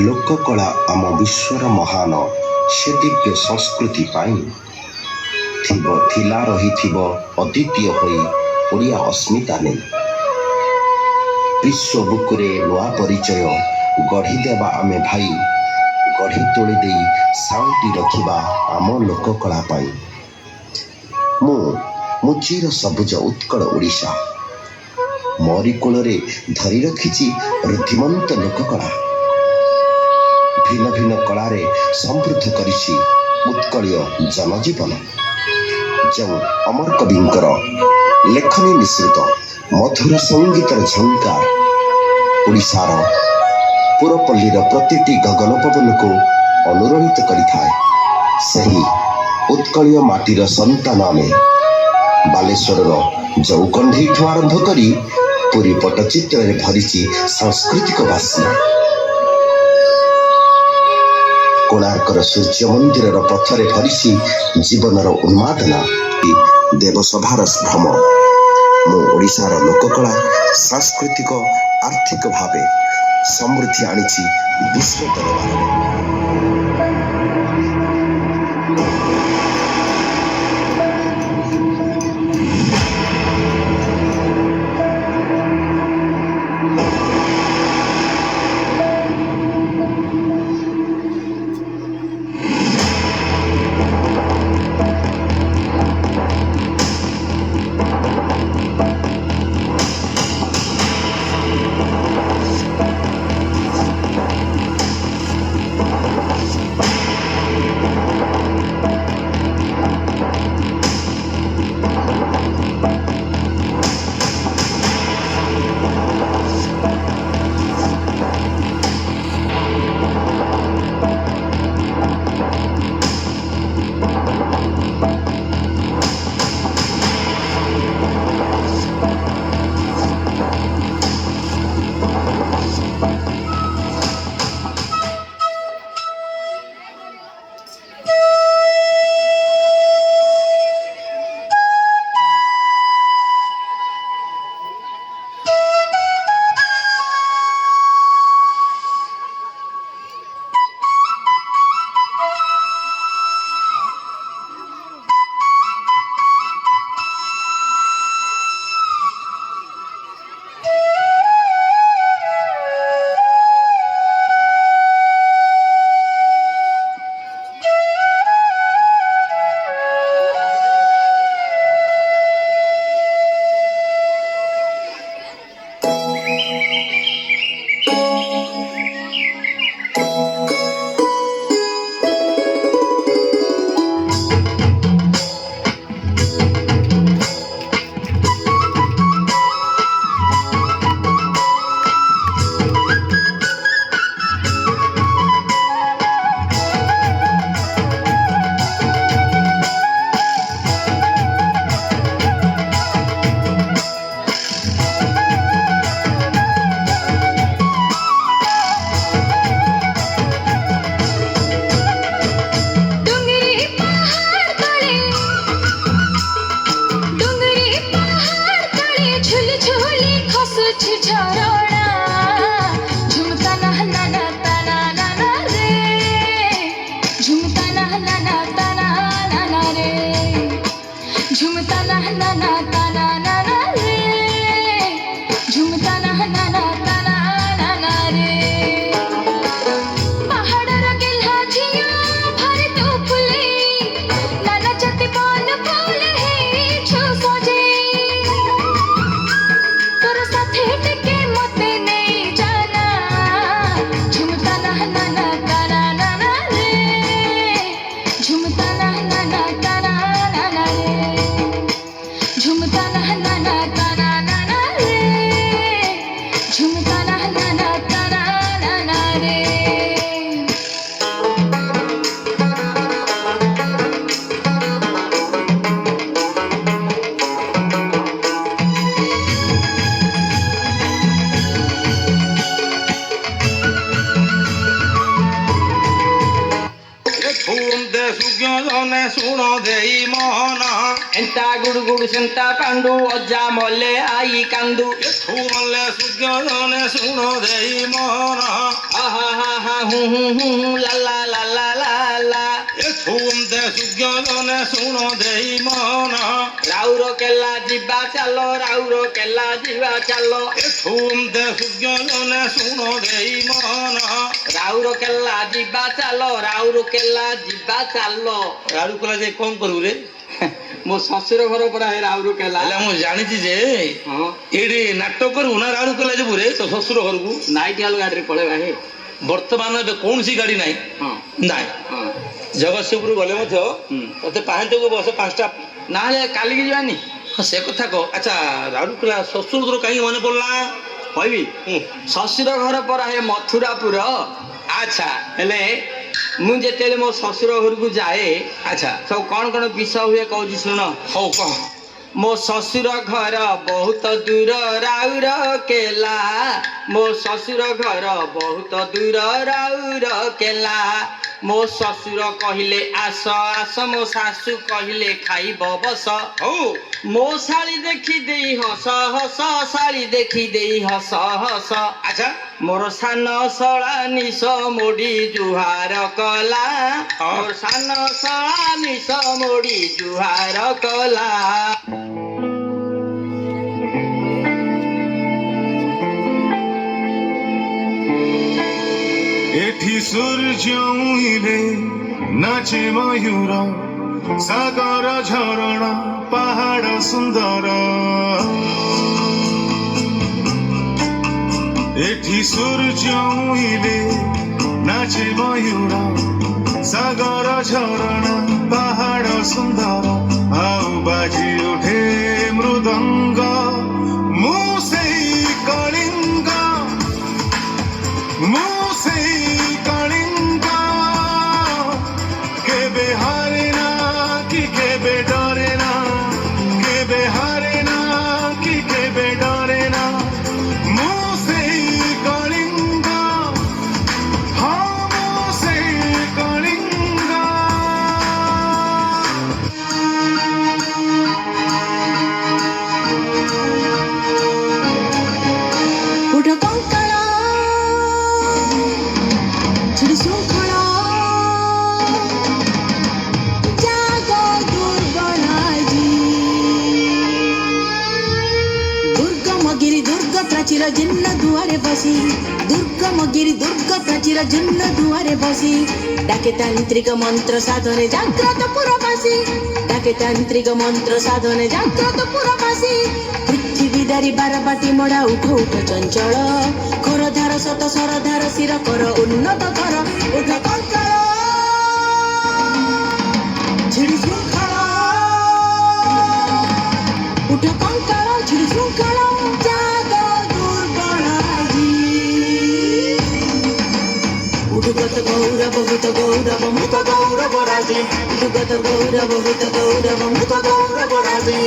ଲୋକକଳା ଆମ ବିଶ୍ୱର ମହାନ ସେ ଦିବ୍ୟ ସଂସ୍କୃତି ପାଇଁ ଥିଲା ରହିଥିବ ଅଦ୍ୱିତୀୟ ହୋଇ ଓଡ଼ିଆ ଅସ୍ମିତା ନେଇ। ବିଶ୍ୱ ବୁକୁରେ ନୂଆ ପରିଚୟ ଗଢ଼ିଦେବା ଆମେ ଭାଇ, ଗଢ଼ି ତୋଳି ଦେଇ ସାଉଁଟି ରଖିବା ଆମ ଲୋକକଳା ପାଇଁ। ମୁଁ ଚିର ସବୁଜ ଉତ୍କଳ ଓଡ଼ିଶା, ମୋରି କୋଳରେ ଧରି ରଖିଛି ରୁଦ୍ଧିମନ୍ତ ଲୋକକଳା। ଭିନ୍ନ ଭିନ୍ନ କଳାରେ ସମୃଦ୍ଧ କରିଛି ଉତ୍କଳୀୟ ଜନଜୀବନ। ଯେଉଁ ଅମର କବିଙ୍କର ଲେଖନୀ ମିଶ୍ରିତ ମଧୁର ସଙ୍ଗୀତର ଝଙ୍କାର ଓଡ଼ିଶାର ପୁରପଲ୍ଲୀର ପ୍ରତିଟି ଗଗନ ପବନକୁ ଅନୁରଣିତ କରିଥାଏ, ସେହି ଉତ୍କଳୀୟ ମାଟିର ସନ୍ତାନ ଆମେ। ବାଲେଶ୍ୱରର ଜଉକଣ୍ଢେଇଠୁ ଆରମ୍ଭ କରି ପୁରୀ ପଟ୍ଟଚିତ୍ରରେ ଭରିଛି ସାଂସ୍କୃତିକ ବାସ୍ନା। କୋଣାର୍କର ସୂର୍ଯ୍ୟ ମନ୍ଦିରର ପଥରେ ଭରିଛି ଜୀବନର ଉନ୍ମାଦନା, ଦେବସଭାର ଭ୍ରମ। ମୁଁ ଓଡ଼ିଶାର ଲୋକକଳା ସାଂସ୍କୃତିକ ଆର୍ଥିକ ଭାବେ ସମୃଦ୍ଧି ଆଣିଛି ବିଶ୍ୱ ଦରବାରରେ। ଶୁଣ ଦେଇ ମହନ ଏନ୍ତା ଗୁଡୁ ଗୁଡୁ ସେନ୍ତା ପାଣ୍ଡୁ ଅଜା ମଲେ ଆଇ କାନ୍ଦୁ ଏଠୁ ମଲେ ସୂର୍ଯ୍ୟ ଜନେ ଶୁଣ ଦେଇ ମହନ আহা হা হা হু হু হু লা লা লা লা লা লা এ ଥୁମତେ ସୁଜ୍ଞ ଜନେ ଶୁଣ ଦେଇ ମନ ରାଉର କେଲା ଯିବା ଚାଲ ରାଉର କେଲା ଯିବା ଚାଲ ଏ ଥୁମତେ ସୁଜ୍ଞ ଜନେ ଶୁଣ ଦେଇ ମନ ରାଉର କେଲା ଯିବା ଚାଲ ରାଉର କେଲା ଯିବା ଚାଲ ରାଉରକେଲା ଯାଇ କଣ କରିବୁ ରେ ମୋ ଶ୍ୱଶୁର ଘର ପରା ହେ ରାଉରକେଲା ହେଲେ ମୁଁ ଜାଣିଛି ଯେ ଏଇଠି ନାଟକ କରିବୁ ନା ରାଉରକେଲା ଯିବୁ ରେ ତୋ ଶ୍ୱଶୁର ଘରକୁ ନାଇଟ୍ ହାଲ ଗାଡ଼ିରେ ପଳେଇବା ହେ ବର୍ତ୍ତମାନ ଏବେ କୌଣସି ଗାଡ଼ି ନାହିଁ ନାଇଁ ଜଗତସିଂହପୁର ଗଲେ ମଧ୍ୟ ତତେ ପାହାଞ୍ଚକୁ ବସ 5ଟା ନହେଲେ କାଲିକି ଯିବାନି ସେ କଥା କହ ଆଚ୍ଛା ରାଉରକେଲା ଶ୍ୱଶୁର ଘର କାହିଁକି ମନେ ପଡ଼ିଲା କହିବି ଶ୍ୱଶୁର ଘର ପରା ହେ ମଥୁରାପୁର ଆଚ୍ଛା ହେଲେ ମୁଁ ଯେତେବେଳେ ମୋ ଶ୍ୱଶୁର ଘରକୁ ଯାଏ ଆଚ୍ଛା ସବୁ କ'ଣ ବିଷୟ ହୁଏ କହୁଛି ଶୁଣ ହଉ କହ ମୋ ଶ୍ୱଶୁର ଘର ବହୁତ ଦୂର ରାଉରକେଲା ମୋ ଶ୍ୱଶୁର ଘର ବହୁତ ଦୂର ରାଉରକେଲା ମୋ ଶ୍ୱଶୁର କହିଲେ ଆସ ଆସ ମୋ ଶାଶୁ କହିଲେ ଖାଇବ ବସ ହଉ ମୋ ଶାଳୀ ଦେଖି ଦେଇ ହସ ହସ ଶାଳୀ ଦେଖି ଦେଇ ହସ ହସ ଆଚ୍ଛା ମୋର ସାନ ଶଳା ନିଶ ମୋଡ଼ି ଜୁହାର କଲା ମୋର ସାନ ଶଳା ନିଶ ମୋଡ଼ି ଜୁହାର କଲା ଏଠି ସୂର୍ଯ୍ୟ ଉଇଁଲେ ନାଚେ ମୟୂର ସାଗର ଝରଣା ପାହାଡ଼ ସୁନ୍ଦର ଏଠି ସୂର୍ଯ୍ୟ ଉଇଁଲେ ନାଚେ ମୟୂର ସାଗର ଝରଣା ପାହାଡ଼ ସୁନ୍ଦର ଆଉ ବାଜି ଉଠେ ମୃଦଙ୍ଗ ମୁଁ ସେଇ କଳିଙ୍ଗ ମୁଁ ସେଇ କଳିଙ୍ଗ କେବେ ହାରେ ନା କି କେବେ ଡରେ ନା କେବେ ହାରେ ନା କି କେବେ ଡରେ ନା ମୁଁ ସେଇ କଳିଙ୍ଗ ହଁ ମୁଁ ସେଇ କଳିଙ୍ଗ ଉଠ କଙ୍କଳ ଛିଡ଼ି ଶୃଙ୍ଖଳ ଜାଗ ଦୁର୍ଗଣାଜି ଦୁର୍ଗମଗିରି ଦୁର୍ଗ ପ୍ରାଚୀର ଜିନ୍ନ ଦୁଆରେ ବସି ଦୁର୍ଗମଗିରି ଦୁର୍ଗ ପ୍ରାଚୀର ଜିନ୍ନ ଦୁଆରେ ବସି ଡାକେ ତାନ୍ତ୍ରିକ ମନ୍ତ୍ର ସାଧନେ ଜାଗ୍ରତ ପୁରବାସୀ ଡାକେ ତାନ୍ତ୍ରିକ ମନ୍ତ୍ର ସାଧନେ ଜାଗ୍ରତ ପୁରବାସୀ ପୃଥିବୀ ବାରବାଟୀ ମଡ଼ା ଉଠ ଉଠ ଚଞ୍ଚଳ ଖରଧାର ଶତ ସରଧାର ଶିର କର ଉନ୍ନତ କର ଉଠ କଙ୍କଳ ଛିଡ଼ି ଶୃଙ୍ଖଳ ଉଠ କଙ୍କଳ ଛିଡ଼ି ଶୃଙ୍ଖଳ ଜାଗ ଦୁର୍ବଳାଜି ଉଠୁଗତ ଗୌରବ ଭୂତ ଗୌରବ ମୃତ ଗୌରବ ରାଜି ଉଠୁଗତ ଗୌରବ ଭୂତ ଗୌରବ ମୃତ ଗୌରବ ରାଜି